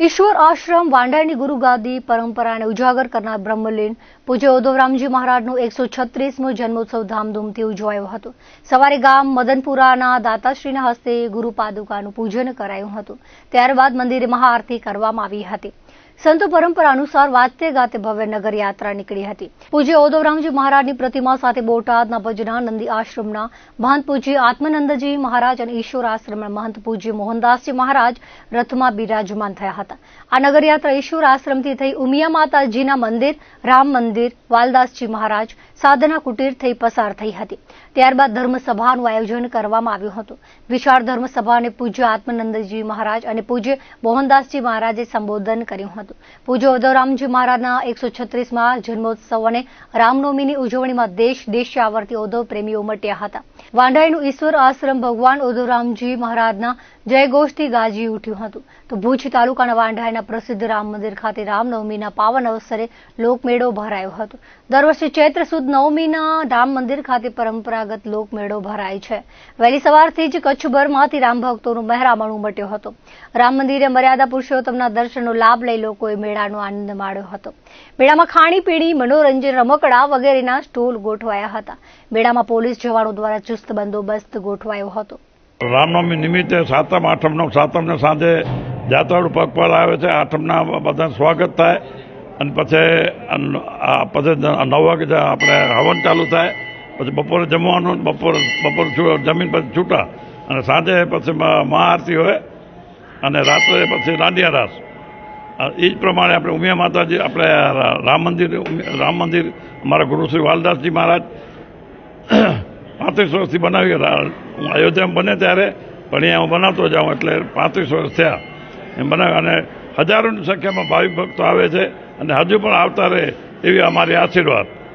ઈશ્વર આશ્રમ વાંઢાની ગુરુગાદી પરંપરાને ઉજાગર કરનાર બ્રહ્મલીન પૂજ્ય ઉદ્ધવરામજી મહારાજનો 136મો જન્મોત્સવ ધામધૂમથી ઉજવાયો હતો। સવારે ગામ મદનપુરાના દાતાશ્રીના હસ્તે ગુરુ પાદુકાનું પૂજન કરાયું હતું। ત્યારબાદ મંદિરે મહાઆરતી કરવામાં આવી હતી। સંતો પરંપરા અનુસાર વાજતે ગાતે ભવ્ય નગર યાત્રા નીકળી હતી। પૂજ્ય ઉદ્ધવરામજી મહારાજની પ્રતિમા સાથે બોટાદના ભજનાનંદી આશ્રમના મહંત પૂજ્ય આત્માનંદજી મહારાજ અને ઈશ્વર આશ્રમના મહંત પૂજ્ય મોહનદાસજી મહારાજ રથમાં બિરાજમાન થયા હતા। આ નગર યાત્રા ઈશ્વર આશ્રમથી થઈ ઉમિયા માતાજીના મંદિર, રામ મંદિર, વાલદાસજી મહારાજ, સાધના કુટીર થઈ પસાર થઈ હતી। ત્યારબાદ ધર્મસભાનું આયોજન કરવામાં આવ્યું હતું। વિશાળ ધર્મસભાને પૂજ્ય આત્માનંદજી મહારાજ અને પૂજ્ય મોહનદાસજી મહારાજે સંબોધન કર્યું હતું। પૂજ્ય ઉદ્ધવરામજી મહારાજના 136મા જન્મોત્સવ અને રામનવમીની ઉજવણીમાં દેશ દેશાવરથી ઉદ્ધવ પ્રેમીઓ ઉમટ્યા હતા। વાંઢાઈનું ઈશ્વર આશ્રમ ભગવાન ઉદ્ધવરામજી મહારાજના જયઘોષથી ગાજી ઉઠ્યું હતું। તો ભુજ તાલુકાના વાંઢાઈના પ્રસિદ્ધ રામ મંદિર ખાતે રામનવમીના પાવન અવસરે લોકમેળો ભરાયો હતો। દર વર્ષે ચૈત્ર સુદ નવમીના રામ મંદિર ખાતે પરંપરાગત લોકમેળો ભરાય છે। વહેલી સવારથી જ કચ્છભરમાંથી રામ ભક્તોનું મહેરામણ ઉમટ્યો હતો। રામ મંદિરે મર્યાદા પુરુષોત્તમના દર્શનનો લાભ લઈ લોકોએ મેળાનો આનંદ માણ્યો હતો। મેળામાં ખાણીપીણી, મનોરંજન, રમકડા વગેરેના સ્ટોલ ગોઠવાયા હતા। મેળામાં પોલીસ જવાનો દ્વારા ચુસ્ત બંદોબસ્ત ગોઠવાયો હતો। રામનવમી નિમિત્તે સાતમને સાંજે જાત્રાળુ પગપાળ આવે છે। આઠમના બધા સ્વાગત થાય અને પછી 9 વાગે આપણે હવન ચાલુ થાય। પછી બપોરે જમવાનું, બપોર જમીન પછી છૂટા અને સાંજે પછી મહાઆરતી હોય અને રાત્રે પછી દાંડિયા રાસ। એ જ પ્રમાણે આપણે ઉમિયા માતાજી, આપણે રામ મંદિર અમારા ગુરુ શ્રી વાલદાસજી મહારાજ 35 વર્ષથી બનાવી હતા। હું અયોધ્યામાં બને ત્યારે પણ અહીંયા હું બનાવતો જાઉં એટલે 35 વર્ષ થયા એમ બનાવ્યું અને હજારોની સંખ્યામાં ભાવિક ભક્તો આવે છે અને હજુ પણ આવતા રહે એવી અમારી આશીર્વાદ।